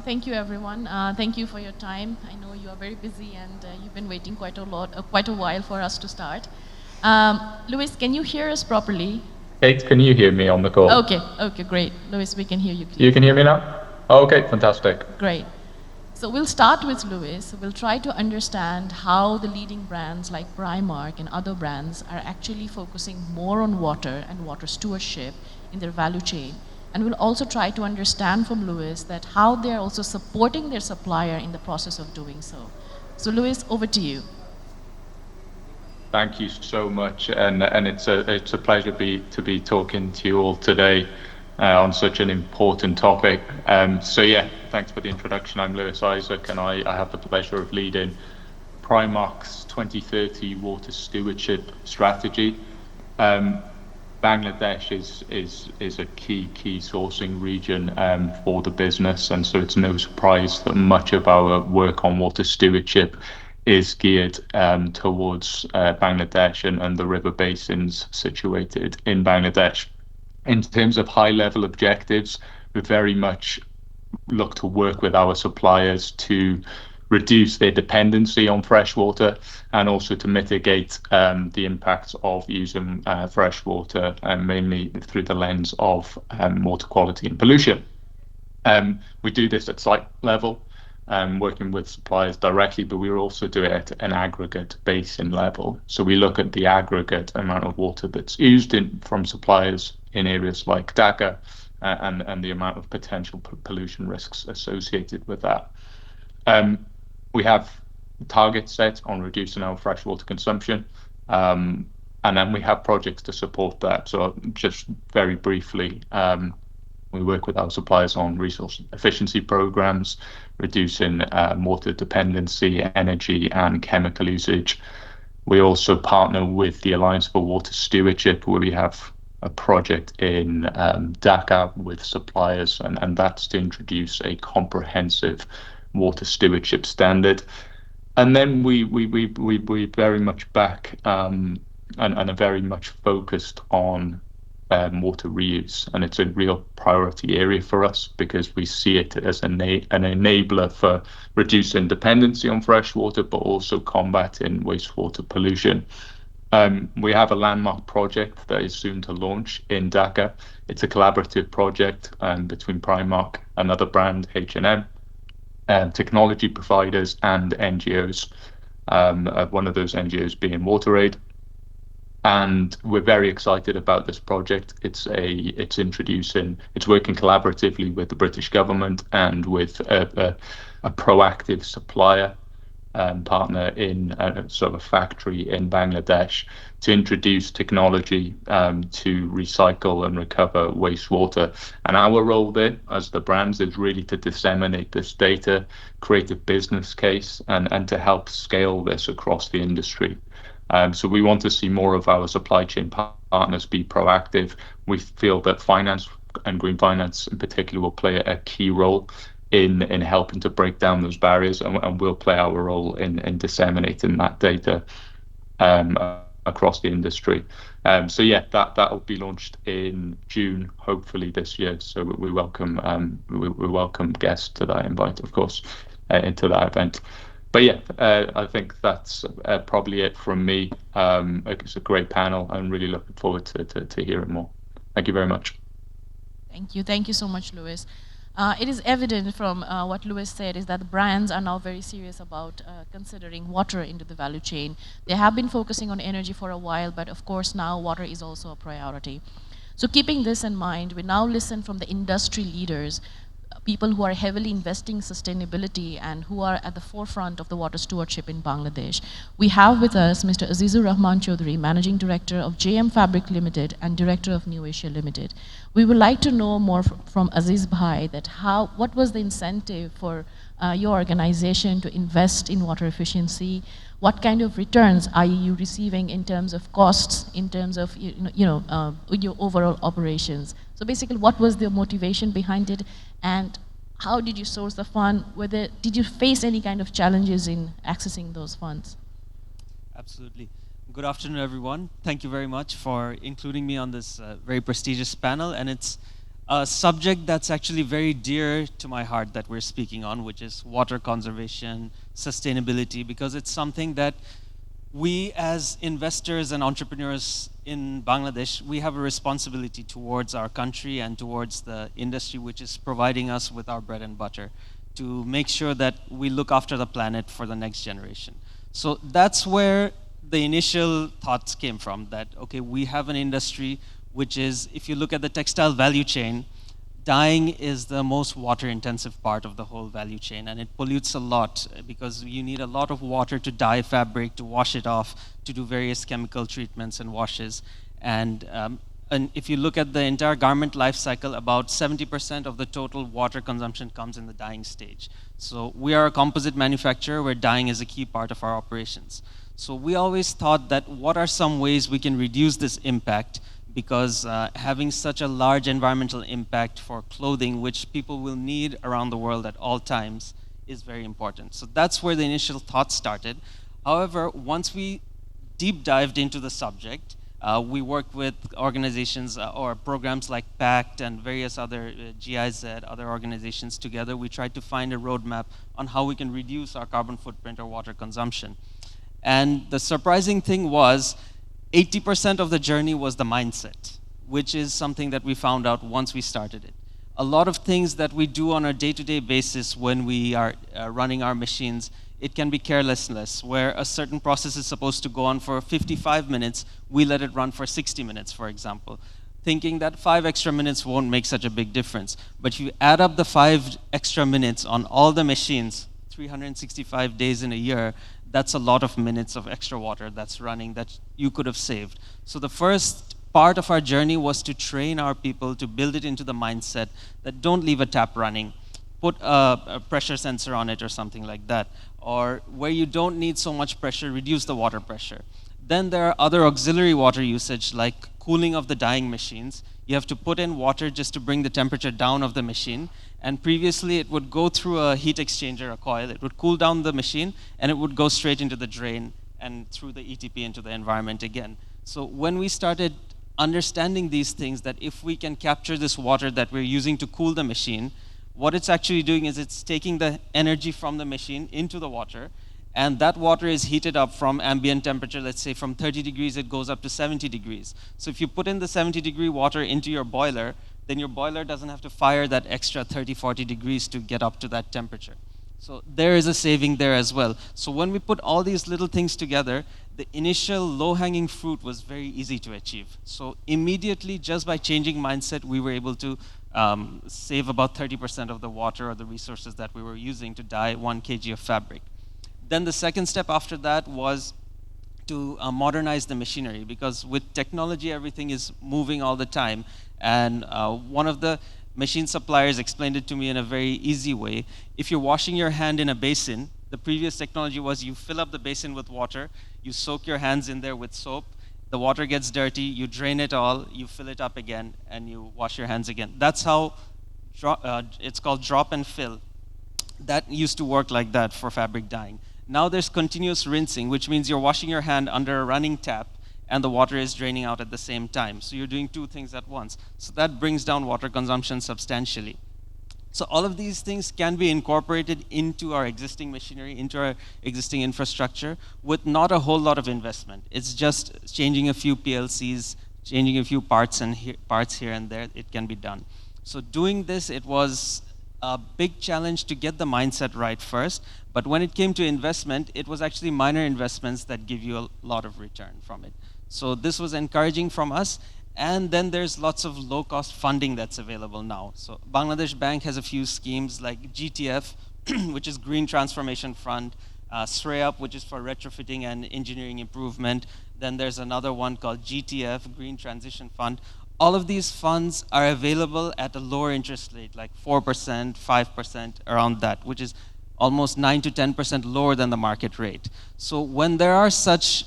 Thank you, everyone. Thank you for your time. I know you are very busy and you've been waiting quite a while for us to start. Luis, can you hear us properly? Kate, can you hear me on the call? Okay, great. Luis, we can hear you You clearly. can hear me now? Okay, fantastic. Great. So we'll start with Luis. We'll try to understand how the leading brands like Primark and other brands are actually focusing more on water and water stewardship in their value chain. And we'll also try to understand from Luis that how they're also supporting their supplier in the process of doing so. So Luis, over to you. Thank you so much, and it's a pleasure to be talking to you all today on such an important topic. So yeah, thanks for the introduction. I'm Lewis Isaac, and I have the pleasure of leading Primark's 2030 water stewardship strategy. Bangladesh is a key sourcing region for the business, and so it's no surprise that much of our work on water stewardship is geared towards Bangladesh and the river basins situated in Bangladesh. In terms of high level objectives, we very much look to work with our suppliers to reduce their dependency on fresh water and also to mitigate the impacts of using fresh water, mainly through the lens of water quality and pollution. We do this at site level, working with suppliers directly, but we also do it at an aggregate basin level. So we look at the aggregate amount of water that's used from suppliers in areas like Dhaka and the amount of potential pollution risks associated with that. We have targets set on reducing our freshwater consumption, and then we have projects to support that. So just very briefly, we work with our suppliers on resource efficiency programs, reducing water dependency, energy and chemical usage. We also partner with the Alliance for Water Stewardship, where we have a project in Dhaka with suppliers, and that's to introduce a comprehensive water stewardship standard. And then we very much back and are very much focused on water reuse, and it's a real priority area for us because we see it as an enabler for reducing dependency on fresh water, but also combating wastewater pollution. We have a landmark project that is soon to launch in Dhaka. It's a collaborative project between Primark, another brand, H&M, technology providers and NGOs, one of those NGOs being WaterAid. And we're very excited about this project. It's working collaboratively with the British government and with a proactive supplier partner in a sort of factory in Bangladesh to introduce technology to recycle and recover wastewater. And our role there as the brands is really to disseminate this data, create a business case, and to help scale this across the industry. So we want to see more of our supply chain partners be proactive. We feel that finance and green finance in particular will play a key role in helping to break down those barriers, and we'll play our role in disseminating that data across the industry. So yeah, that will be launched in June, hopefully this year. So we welcome guests to that invite, of course, into that event. But yeah, I think that's probably it from me. It's a great panel. I'm really looking forward to hearing more. Thank you very much. Thank you so much, Luis. It is evident from what Luis said is that the brands are now very serious about considering water into the value chain. They have been focusing on energy for a while, but of course now water is also a priority. So keeping this in mind, we now listen from the industry leaders, people who are heavily investing in sustainability and who are at the forefront of the water stewardship in Bangladesh. We have with us Mr. Azizur Rahman Chaudhry, Managing Director of JM Fabric Limited and Director of New Asia Limited. We would like to know more from Aziz Bhai that what was the incentive for your organization to invest in water efficiency? What kind of returns are you receiving in terms of costs, in terms of your overall operations? So basically, what was the motivation behind it, and how did you source the fund? Did you face any kind of challenges in accessing those funds? Absolutely. Good afternoon, everyone. Thank you very much for including me on this very prestigious panel. And it's a subject that's actually very dear to my heart that we're speaking on, which is water conservation, sustainability, because it's something that we as investors and entrepreneurs in Bangladesh, we have a responsibility towards our country and towards the industry which is providing us with our bread and butter to make sure that we look after the planet for the next generation. So that's where the initial thoughts came from, that, okay, we have an industry which is, if you look at the textile value chain, dyeing is the most water-intensive part of the whole value chain, and it pollutes a lot because you need a lot of water to dye fabric, to wash it off, to do various chemical treatments and washes. And if you look at the entire garment life cycle, about 70% of the total water consumption comes in the dyeing stage. So we are a composite manufacturer where dyeing is a key part of our operations. So we always thought that what are some ways we can reduce this impact, because having such a large environmental impact for clothing, which people will need around the world at all times, is very important. So that's where the initial thought started. However, once we deep dived into the subject, we worked with organizations or programs like PACT and various other GIZ, other organizations together. We tried to find a roadmap on how we can reduce our carbon footprint or water consumption. And the surprising thing was, 80% of the journey was the mindset, which is something that we found out once we started it. A lot of things that we do on a day-to-day basis when we are running our machines, it can be carelessness, where a certain process is supposed to go on for 55 minutes, we let it run for 60 minutes, for example, thinking that 5 extra minutes won't make such a big difference. But you add up the 5 extra minutes on all the machines, 365 days in a year, that's a lot of minutes of extra water that's running that you could have saved. So the first part of our journey was to train our people to build it into the mindset that don't leave a tap running, put a pressure sensor on it or something like that, or where you don't need so much pressure, reduce the water pressure. Then there are other auxiliary water usage like cooling of the dyeing machines. You have to put in water just to bring the temperature down of the machine. And previously, it would go through a heat exchanger, a coil. It would cool down the machine, and it would go straight into the drain and through the ETP into the environment again. So when we started understanding these things, that if we can capture this water that we're using to cool the machine, what it's actually doing is it's taking the energy from the machine into the water, and that water is heated up from ambient temperature. Let's say from 30 degrees, it goes up to 70 degrees. So if you put in the 70-degree water into your boiler, then your boiler doesn't have to fire that extra 30, 40 degrees to get up to that temperature. So there is a saving there as well. So when we put all these little things together, the initial low-hanging fruit was very easy to achieve. So immediately, just by changing mindset, we were able to save about 30% of the water or the resources that we were using to dye 1 kg of fabric. Then the second step after that was to modernize the machinery, because with technology, everything is moving all the time. And one of the machine suppliers explained it to me in a very easy way. If you're washing your hand in a basin, the previous technology was you fill up the basin with water, you soak your hands in there with soap, the water gets dirty, you drain it all, you fill it up again, and you wash your hands again. That's how it's called drop and fill. That used to work like that for fabric dyeing. Now there's continuous rinsing, which means you're washing your hand under a running tap, and the water is draining out at the same time. So you're doing 2 things at once. So that brings down water consumption substantially. So all of these things can be incorporated into our existing machinery, into our existing infrastructure, with not a whole lot of investment. It's just changing a few PLCs, changing a few parts here and there. It can be done. So doing this, it was a big challenge to get the mindset right first. But when it came to investment, it was actually minor investments that give you a lot of return from it. So this was encouraging from us. And then there's lots of low-cost funding that's available now. So Bangladesh Bank has a few schemes like GTF, which is Green Transformation Fund, SREAP, which is for retrofitting and engineering improvement. Then there's another one called GTF, Green Transition Fund. All of these funds are available at a lower interest rate, like 4%, 5%, around that, which is almost 9 to 10% lower than the market rate. So when there are such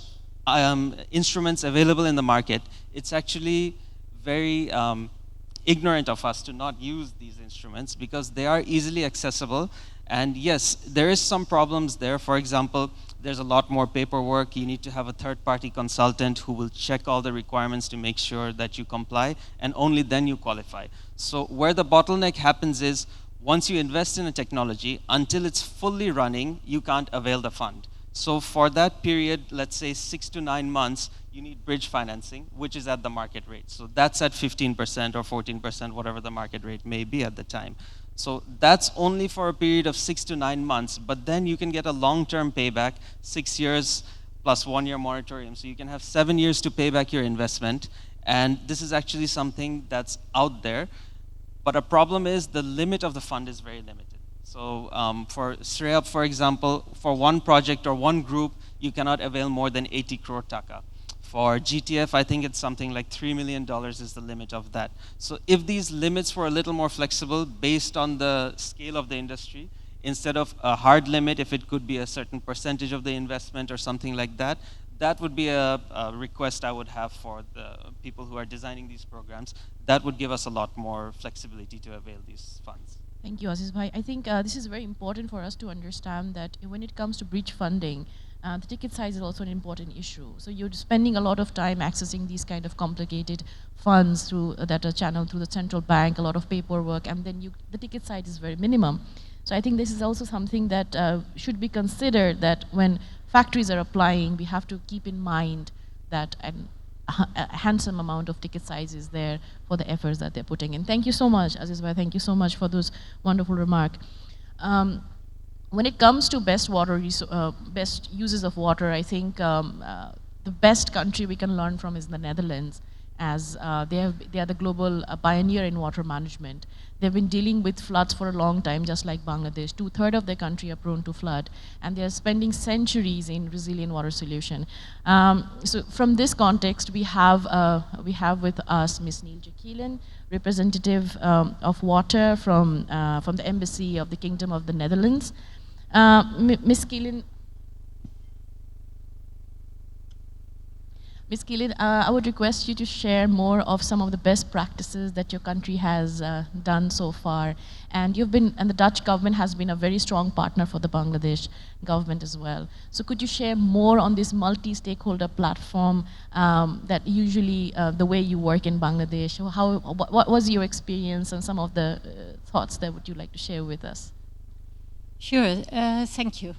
instruments available in the market, it's actually very ignorant of us to not use these instruments because they are easily accessible. And yes, there is some problems there. For example, there's a lot more paperwork. You need to have a third-party consultant who will check all the requirements to make sure that you comply, and only then you qualify. So where the bottleneck happens is, once you invest in a technology, until it's fully running, you can't avail the fund. So for that period, let's say 6 to 9 months, you need bridge financing, which is at the market rate. So that's at 15% or 14%, whatever the market rate may be at the time. So that's only for a period of 6 to 9 months, but then you can get a long-term payback, 6 years plus 1 year moratorium. So you can have 7 years to pay back your investment. And this is actually something that's out there. But a problem is the limit of the fund is very limited. So for SREAP, for example, for one project or one group, you cannot avail more than 80 crore taka. For GTF, I think it's something like $3 million is the limit of that. So if these limits were a little more flexible based on the scale of the industry, instead of a hard limit, if it could be a certain percentage of the investment or something like that, that would be a request I would have for the people who are designing these programs. That would give us a lot more flexibility to avail these funds. Thank you, Aziz Bhai. I think this is very important for us to understand that when it comes to bridge funding, the ticket size is also an important issue. So you're spending a lot of time accessing these kind of complicated funds through that are channeled through the central bank, a lot of paperwork, and then the ticket size is very minimum. So I think this is also something that should be considered, that when factories are applying, we have to keep in mind that a handsome amount of ticket size is there for the efforts that they're putting in. Thank you so much, Aziz Bhai. Thank you so much for those wonderful remarks. When it comes to best uses of water, I think the best country we can learn from is the Netherlands, as they are the global pioneer in water management. They've been dealing with floods for a long time, just like Bangladesh. 2/3 of their country are prone to flood, and they are spending centuries in resilient water solution. So from this context, we have with us Ms. Neeltje Kielen, representative of water from the Embassy of the Kingdom of the Netherlands. Ms. Kielen, I would request you to share more of some of the best practices that your country has done so far. And the Dutch government has been a very strong partner for the Bangladesh government as well. So could you share more on this multi-stakeholder platform that usually the way you work in Bangladesh? What was your experience and some of the thoughts that would you like to share with us? Sure, thank you.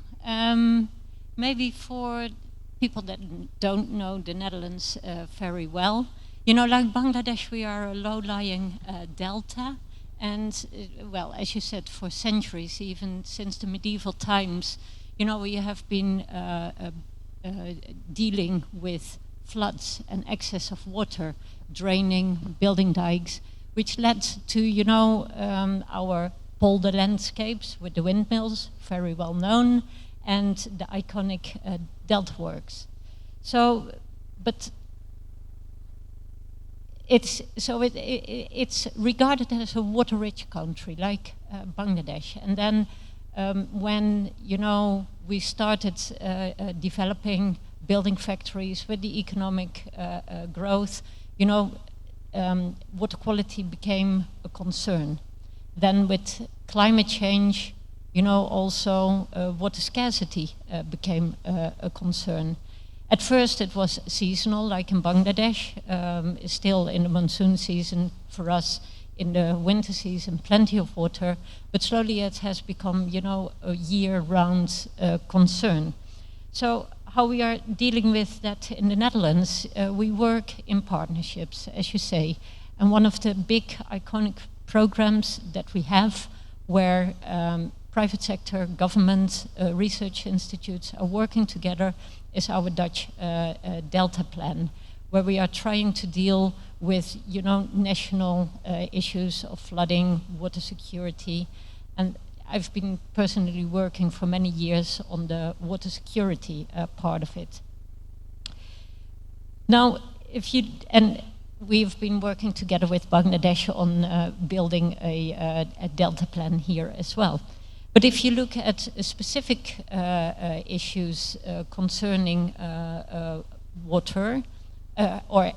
Maybe for people that don't know the Netherlands very well, you know, like Bangladesh, we are a low-lying delta, and well, as you said, for centuries, even since the medieval times, you know, we have been dealing with floods and excess of water, draining, building dikes, which led to, you know, our polder landscapes with the windmills, very well known, and the iconic delta works. So, but it's regarded as a water-rich country, like Bangladesh. And then when, you know, we started developing, building factories with the economic growth, you know, water quality became a concern. Then with climate change, you know, also water scarcity became a concern. At first it was seasonal, like in Bangladesh, still in the monsoon season, for us in the winter season, plenty of water, but slowly it has become, you know, a year-round concern. So how we are dealing with that in the Netherlands, we work in partnerships, as you say, and one of the big iconic programs that we have where private sector, government, research institutes are working together is our Dutch Delta Plan, where we are trying to deal with, you know, national issues of flooding, water security, and I've been personally working for many years on the water security part of it. Now, we've been working together with Bangladesh on building a Delta Plan here as well. But if you look at specific issues concerning water, or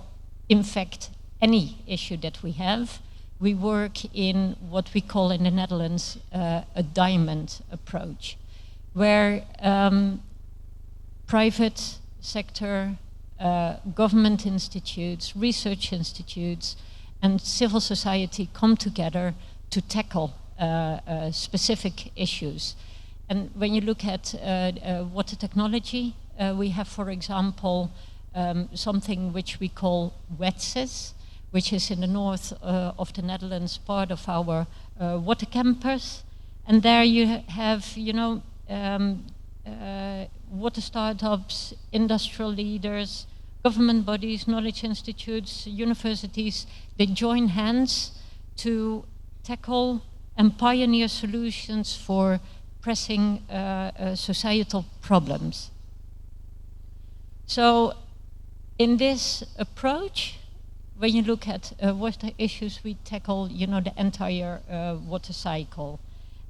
in fact any issue that we have, we work in what we call in the Netherlands a diamond approach, where private sector, government institutes, research institutes, and civil society come together to tackle specific issues. And when you look at water technology, we have, for example, something which we call WETSIS, which is in the north of the Netherlands, part of our water campus. And there you have, you know, water startups, industrial leaders, government bodies, knowledge institutes, universities. They join hands to tackle and pioneer solutions for pressing societal problems. So in this approach, when you look at water issues, we tackle, you know, the entire water cycle.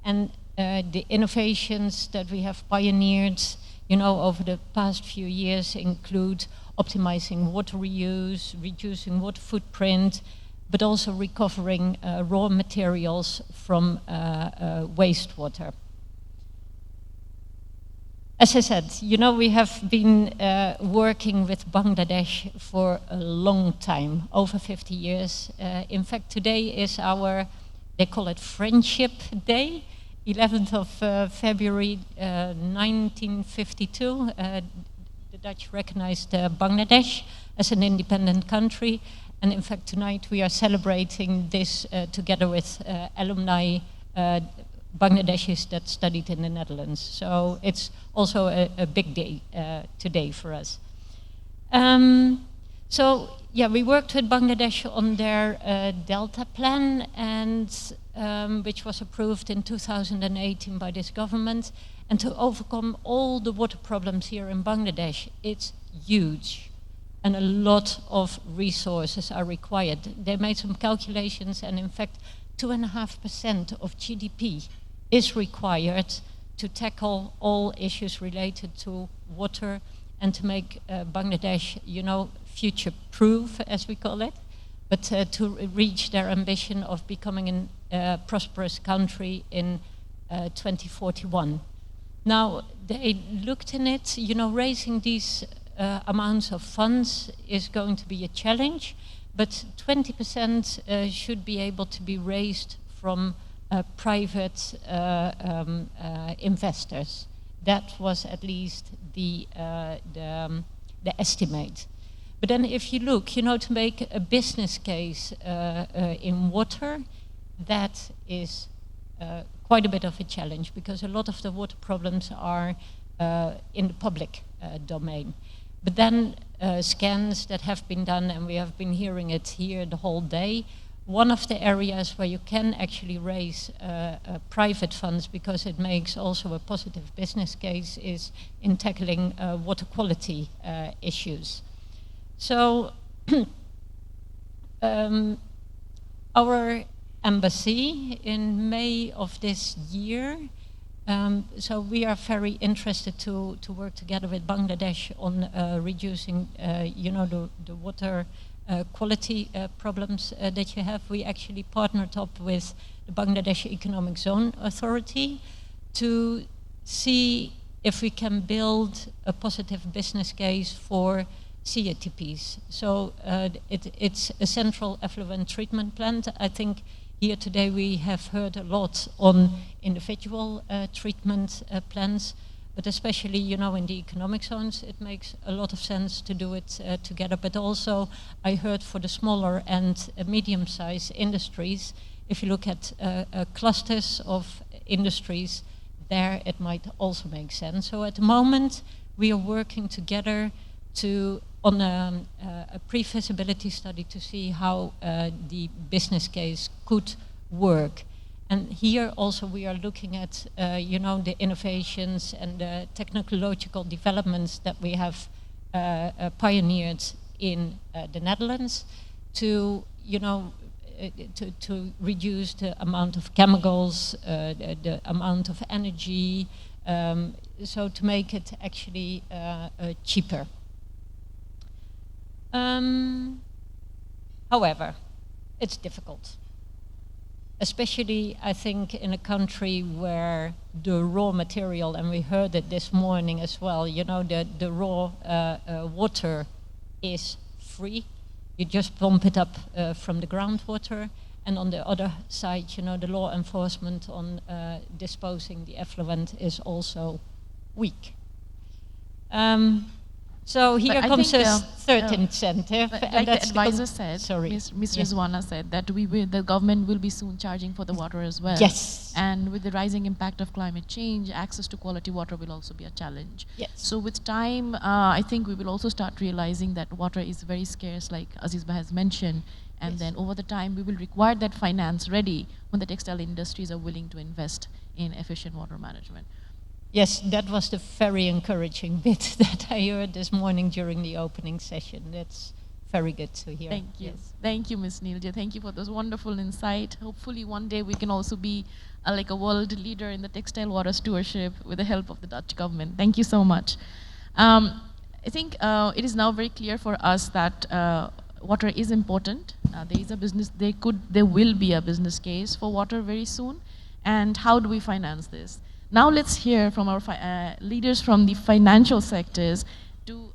And the innovations that we have pioneered, you know, over the past few years include optimizing water reuse, reducing water footprint, but also recovering raw materials from wastewater. As I said, you know, we have been working with Bangladesh for a long time, over 50 years. In fact, today is our, they call it Friendship Day, 11th of February 1952. The Dutch recognized Bangladesh as an independent country. And in fact, tonight we are celebrating this together with alumni Bangladeshis that studied in the Netherlands. So it's also a big day today for us. So yeah, we worked with Bangladesh on their Delta plan, and which was approved in 2018 by this government. And to overcome all the water problems here in Bangladesh, it's huge. And a lot of resources are required. They made some calculations, and in fact, 2.5% of GDP is required to tackle all issues related to water and to make Bangladesh, you know, future-proof, as we call it, but to reach their ambition of becoming a prosperous country in 2041. Now, they looked in it, you know, raising these amounts of funds is going to be a challenge, but 20% should be able to be raised from private investors. That was at least the estimate. But then if you look, you know, to make a business case in water, that is quite a bit of a challenge, because a lot of the water problems are in the public domain. But then scans that have been done, and we have been hearing it here the whole day, one of the areas where you can actually raise private funds, because it makes also a positive business case, is in tackling water quality issues. So our embassy in May of this year, so we are very interested to work together with Bangladesh on reducing, you know, the water quality problems that you have. We actually partnered up with the Bangladesh Economic Zone Authority to see if we can build a positive business case for CATPs. So it's a central effluent treatment plant. I think here today we have heard a lot on individual treatment plants, but especially, you know, in the economic zones, it makes a lot of sense to do it together. But also, I heard for the smaller and medium-sized industries, if you look at clusters of industries, there it might also make sense. So at the moment, we are working together on a pre-feasibility study to see how the business case could work. And here also we are looking at, you know, the innovations and the technological developments that we have pioneered in the Netherlands to, you know, to reduce the amount of chemicals, the amount of energy, so to make it actually cheaper. However, it's difficult. especially I think in a country where the raw material, and we heard it this morning as well, you know, the raw water is free. You just pump it up from the groundwater. And on the other side, you know, the law enforcement on disposing the effluent is also weak. So here comes a third incentive. But and like the that's advisor said, sorry. Ms. Rizwana said that the government will be soon charging for the water as well. Yes. And with the rising impact of climate change, access to quality water will also be a challenge. Yes. So with time, I think we will also start realizing that water is very scarce, like Azizba has mentioned. And Yes. then over the time, we will require that finance ready when the textile industries are willing to invest in efficient water management. Yes, that was the very encouraging bit that I heard this morning during the opening session. That's very good to hear. Thank you. Yes. Thank you, Ms. Neelja. Thank you for this wonderful insight. Hopefully one day we can also be like a world leader in the textile water stewardship with the help of the Dutch government. Thank you so much. I think it is now very clear for us that water is important. There is a business, there will be a business case for water very soon. And how do we finance this? Now let's hear from our leaders from the financial sectors to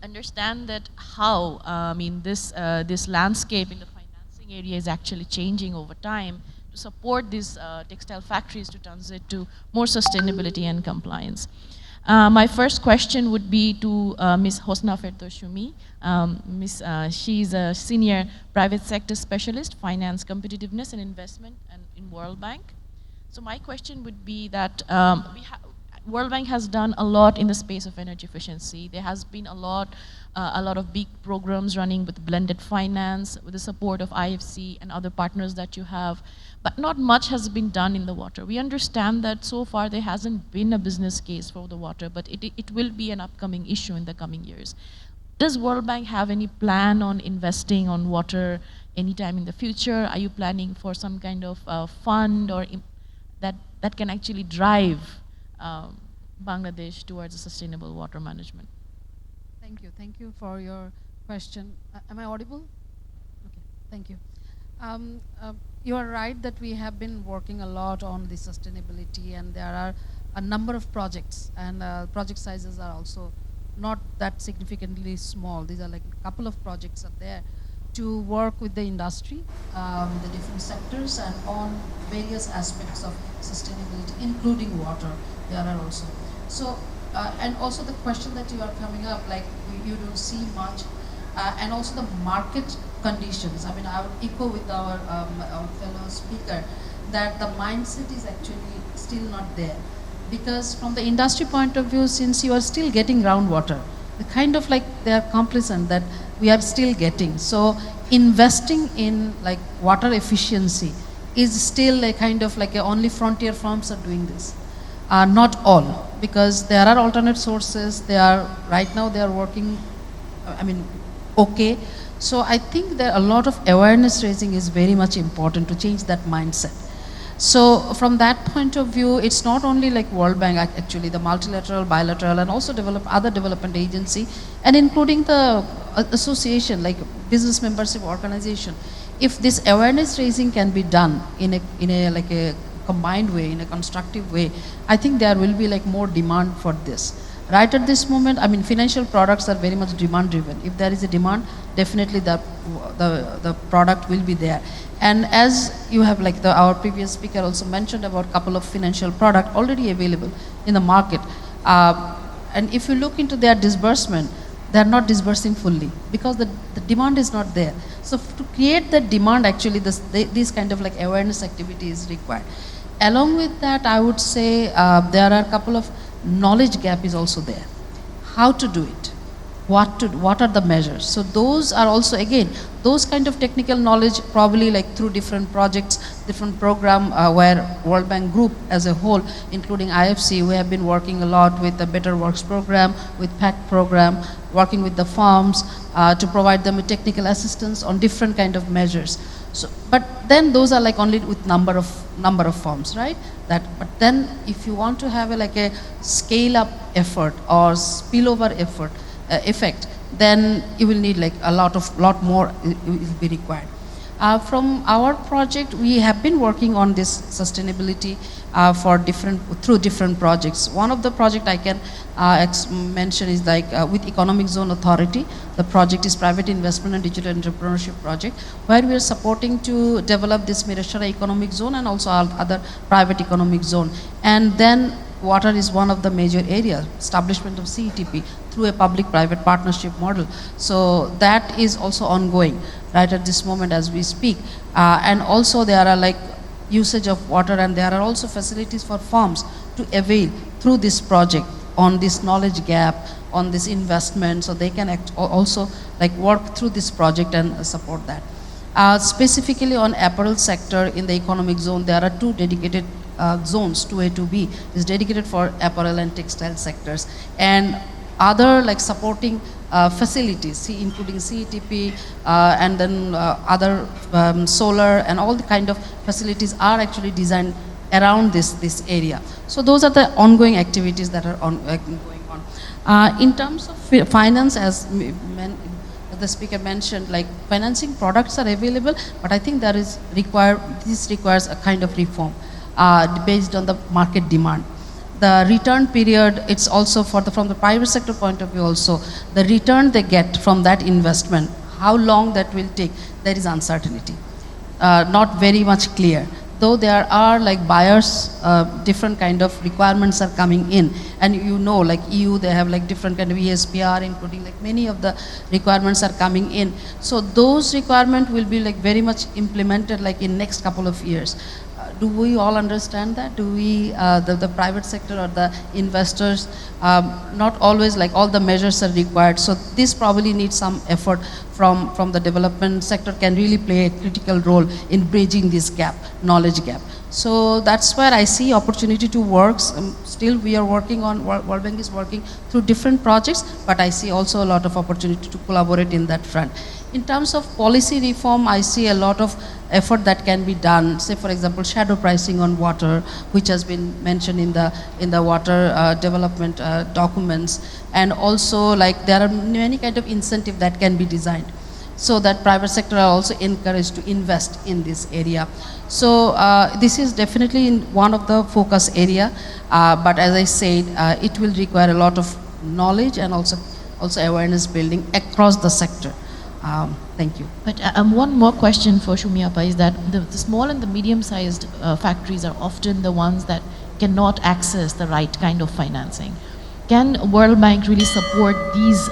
understand that how this landscape in the financing area is actually changing over time to support these textile factories to transit to more sustainability and compliance. My first question would be to Ms. Hosna Ferdoshumi. She's a senior private sector specialist, finance competitiveness and investment in World Bank. So my question would be that World Bank has done a lot in the space of energy efficiency. There has been a lot of big programs running with blended finance, with the support of IFC and other partners that you have, but not much has been done in the water. We understand that so far there hasn't been a business case for the water, but it will be an upcoming issue in the coming years. Does World Bank have any plan on investing on water anytime in the future? Are you planning for some kind of fund or that can actually drive Bangladesh towards a sustainable water management? Thank you for your question. Am I audible? Okay, thank you. You are right that we have been working a lot on the sustainability, and there are a number of projects, and project sizes are also not that significantly small. These are like a couple of projects are there to work with the industry, the different sectors, and on various aspects of sustainability, including water. There are also. So, and also the question that you are coming up, like you don't see much, and also the market conditions. I mean, I would echo with our fellow speaker that the mindset is actually still not there. Because from the industry point of view, since you are still getting groundwater, the kind of like they are complacent that we are still getting. So investing in like water efficiency is still a kind of like only frontier firms are doing this. Not all, because there are alternate sources. Right now they are working, okay. So I think that a lot of awareness raising is very much important to change that mindset. So from that point of view, it's not only like World Bank, actually the multilateral, bilateral, and also other development agency, and including the association, like business membership organization. If this awareness raising can be done in a combined way, in a constructive way, I think there will be like more demand for this. Right at this moment, I mean, financial products are very much demand driven. If there is a demand, definitely the product will be there. And as you have, like our previous speaker also mentioned about a couple of financial products already available in the market. And if you look into their disbursement, they are not disbursing fully because the demand is not there. So to create that demand, actually, this kind of like awareness activity is required. Along with that, I would say there are a couple of knowledge gap is also there. How to do it? What are the measures? So those are also, again, those kind of technical knowledge probably like through different projects, different program where World Bank Group as a whole, including IFC, we have been working a lot with the Better Works program, with PACT program, working with the farms to provide them with technical assistance on different kind of measures. So, but then those are like only with number of farms, right? But then if you want to have a scale up effort or spillover effect, then you will need like a lot more will be required. From our project, we have been working on this sustainability through different projects. One of the project I can mention is like with Economic Zone Authority. The project is Private Investment and Digital Entrepreneurship Project, where we are supporting to develop this Mirashara Economic Zone and also other private economic zone. And then water is one of the major areas, establishment of CETP through a public-private partnership model. So that is also ongoing right at this moment as we speak. And also there are like usage of water, and there are also facilities for farms to avail through this project on this knowledge gap, on this investment, so they can also like work through this project and support that. Specifically on apparel sector in the economic zone, there are two dedicated zones, 2A, 2B, is dedicated for apparel and textile sectors. And other like supporting facilities, including CETP and then other solar and all the kind of facilities are actually designed around this area. So those are the ongoing activities that are going on. In terms of finance, as the speaker mentioned, like financing products are available, but I think this requires a kind of reform based on the market demand. The return period, it's also from the private sector point of view also, the return they get from that investment, how long that will take, there is uncertainty. Not very much clear. Though there are like buyers, different kind of requirements are coming in. And you know, like EU, they have like different kind of ESPR, including like many of the requirements are coming in. So those requirements will be like very much implemented like in next couple of years. Do we all understand that? Do we, the private sector or the investors, not always like all the measures are required. So this probably needs some effort from the development sector, can really play a critical role in bridging this gap, knowledge gap. So that's where I see opportunity to work. Still we are working on, World Bank is working through different projects, but I see also a lot of opportunity to collaborate in that front. In terms of policy reform, I see a lot of effort that can be done. Say, for example, shadow pricing on water, which has been mentioned in the water development documents, and also like there are many kind of incentive that can be designed, so that private sector are also encouraged to invest in this area. So this is definitely one of the focus area, but as I said, it will require a lot of knowledge and also awareness building across the sector. Thank you. But one more question for Shumiappa is that the small and the medium-sized factories are often the ones that cannot access the right kind of financing. Can World Bank really support these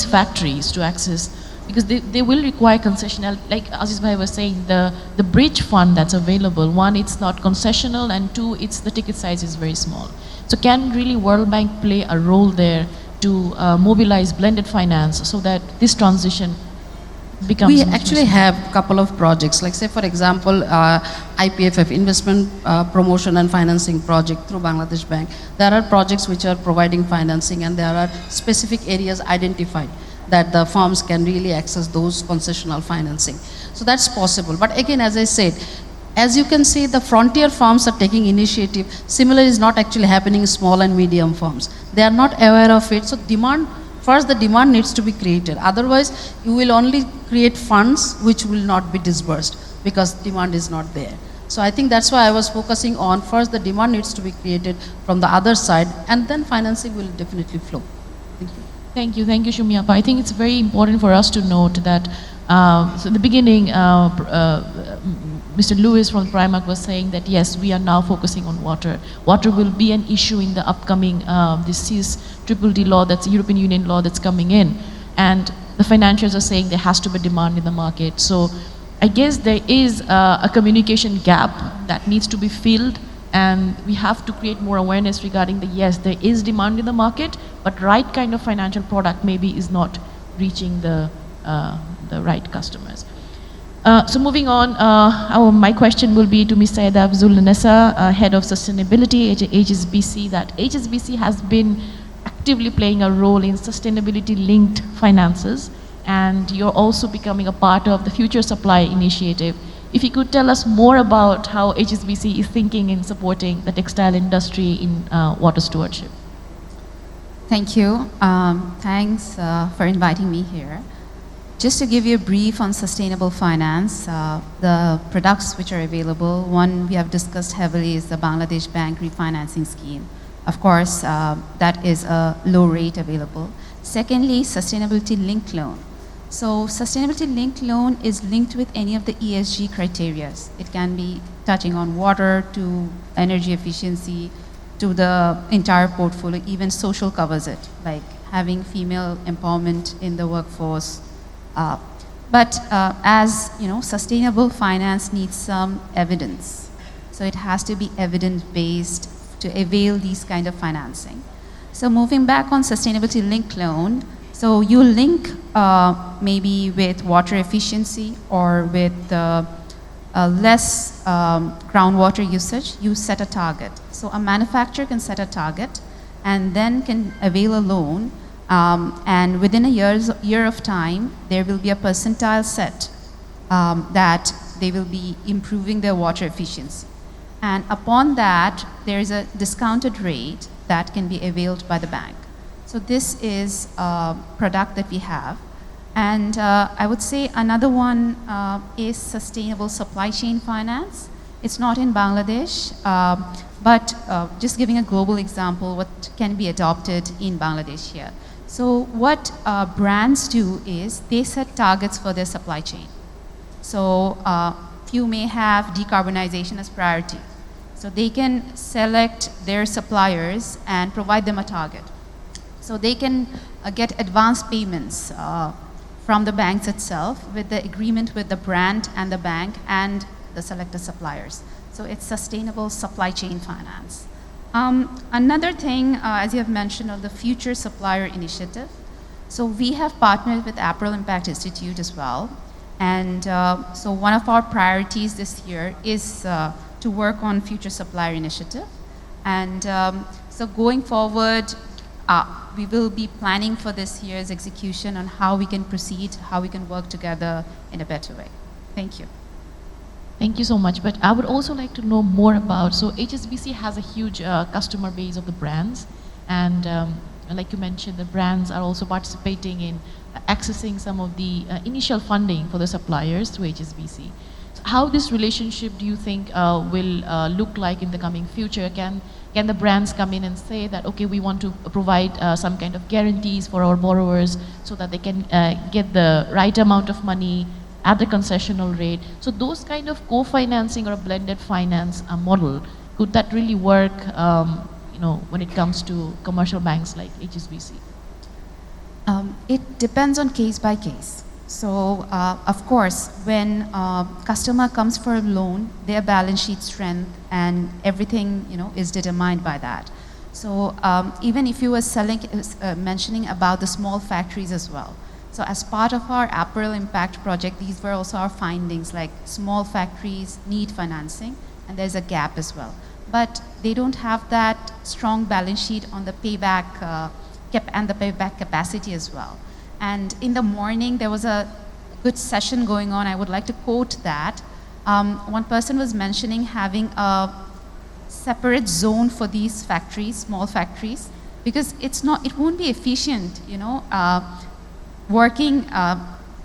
factories to access, because they will require concessional, like Aziz Bhai was saying, the bridge fund that's available, one, it's not concessional, and two, the ticket size is very small. So can really World Bank play a role there to mobilize blended finance so that this transition becomes... We actually have a couple of projects, like say for example, IPFF, Investment Promotion and Financing Project through Bangladesh Bank. There are projects which are providing financing, and there are specific areas identified that the firms can really access those concessional financing. So that's possible. But again, as I said, as you can see, the frontier firms are taking initiative. Similar is not actually happening in small and medium firms. They are not aware of it. So first the demand needs to be created. Otherwise, you will only create funds which will not be disbursed because demand is not there. So I think that's why I was focusing on first the demand needs to be created from the other side, and then financing will definitely flow. Thank you. Thank you, Shumiappa. I think it's very important for us to note that so in the beginning, Mr. Lewis from Primark was saying that yes, we are now focusing on water. Water will be an issue in the upcoming this CIS-DDD law, that's European Union law that's coming in, and the financiers are saying there has to be demand in the market. So I guess there is a communication gap that needs to be filled, and we have to create more awareness regarding yes, there is demand in the market, but right kind of financial product maybe is not reaching the right customers. So moving on, my question will be to Ms. Saida Abdul-Nessa, Head of Sustainability, HSBC, that HSBC has been actively playing a role in sustainability-linked finances, and you're also becoming a part of the Future Supply Initiative. If you could tell us more about how HSBC is thinking in supporting the textile industry in water stewardship. Thank you. Thanks for inviting me here. just to give you a brief on sustainable finance, the products which are available, one we have discussed heavily is the Bangladesh Bank refinancing scheme. Of course, that is a low rate available. Secondly, sustainability linked loan. So sustainability linked loan is linked with any of the ESG criteria. It can be touching on water to energy efficiency to the entire portfolio, even social covers it, like having female empowerment in the workforce. But as you know, sustainable finance needs some evidence. So it has to be evidence-based to avail these kind of financing. So moving back on sustainability linked loan, so you link maybe with water efficiency or with less groundwater usage, you set a target. So a manufacturer can set a target and then can avail a loan, and within a year of time, there will be a percentile set that they will be improving their water efficiency. And upon that, there is a discounted rate that can be availed by the bank. So this is a product that we have. And I would say another one is sustainable supply chain finance. It's not in Bangladesh, but just giving a global example, what can be adopted in Bangladesh here. So what brands do is they set targets for their supply chain. So few may have decarbonization as priority. So they can select their suppliers and provide them a target. So they can get advance payments from the banks itself with the agreement with the brand and the bank and the selected suppliers. So it's sustainable supply chain finance. Another thing, as you have mentioned, of the Future Supplier Initiative. So we have partnered with Apparel Impact Institute as well. And so one of our priorities this year is to work on Future Supplier Initiative. And so going forward, we will be planning for this year's execution on how we can proceed, how we can work together in a better way. Thank you. Thank you so much. But I would also like to know more about, so HSBC has a huge customer base of the brands. And like you mentioned, the brands are also participating in accessing some of the initial funding for the suppliers through HSBC. So how this relationship do you think will look like in the coming future? Can the brands come in and say that, okay, we want to provide some kind of guarantees for our borrowers so that they can get the right amount of money at the concessional rate? So those kind of co-financing or a blended finance model, could that really work when it comes to commercial banks like HSBC? It depends on case by case. So of course, when a customer comes for a loan, their balance sheet strength and everything is determined by that. So even if you were mentioning about the small factories as well. So as part of our Apparel Impact project, these were also our findings, like small factories need financing and there's a gap as well. But they don't have that strong balance sheet on the payback and the payback capacity as well. And in the morning, there was a good session going on. I would like to quote that. One person was mentioning having a separate zone for these factories, small factories, because it won't be efficient, working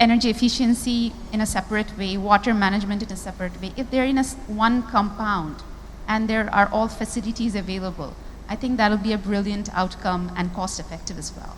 energy efficiency in a separate way, water management in a separate way. If they're in one compound and there are all facilities available, I think that'll be a brilliant outcome and cost effective as well.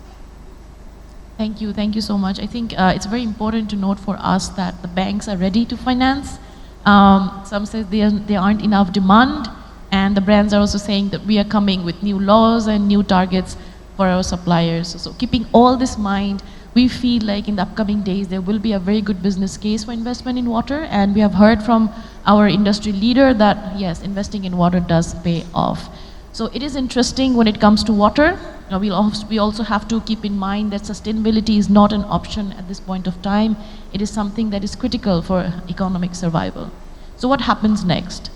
Thank you so much. I think it's very important to note for us that the banks are ready to finance. Some say there aren't enough demand, and the brands are also saying that we are coming with new laws and new targets for our suppliers. So keeping all this in mind, we feel like in the upcoming days there will be a very good business case for investment in water, and we have heard from our industry leader that yes, investing in water does pay off. So it is interesting when it comes to water. We also have to keep in mind that sustainability is not an option at this point of time. It is something that is critical for economic survival. So what happens next?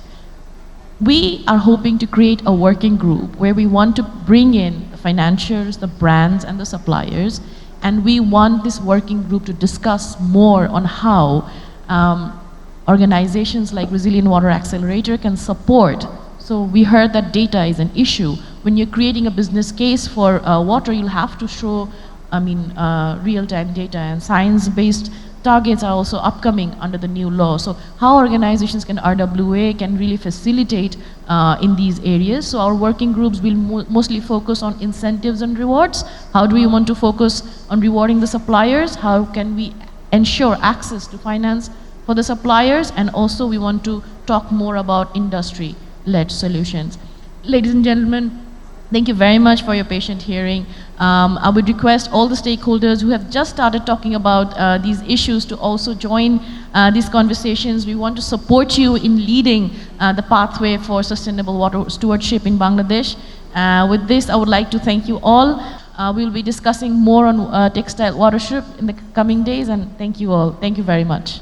We are hoping to create a working group where we want to bring in the financiers, the brands, and the suppliers, and we want this working group to discuss more on how organizations like Resilient Water Accelerator can support. So we heard that data is an issue. When you're creating a business case for water, you'll have to show, real-time data and science-based targets are also upcoming under the new law. So how organizations can, RWA can really facilitate in these areas. So our working groups will mostly focus on incentives and rewards. How do we want to focus on rewarding the suppliers? How can we ensure access to finance for the suppliers? And also we want to talk more about industry-led solutions. Ladies and gentlemen, thank you very much for your patient hearing. I would request all the stakeholders who have just started talking about these issues to also join these conversations. We want to support you in leading the pathway for sustainable water stewardship in Bangladesh. With this, I would like to thank you all. We'll be discussing more on textile watership in the coming days, and thank you all. Thank you very much.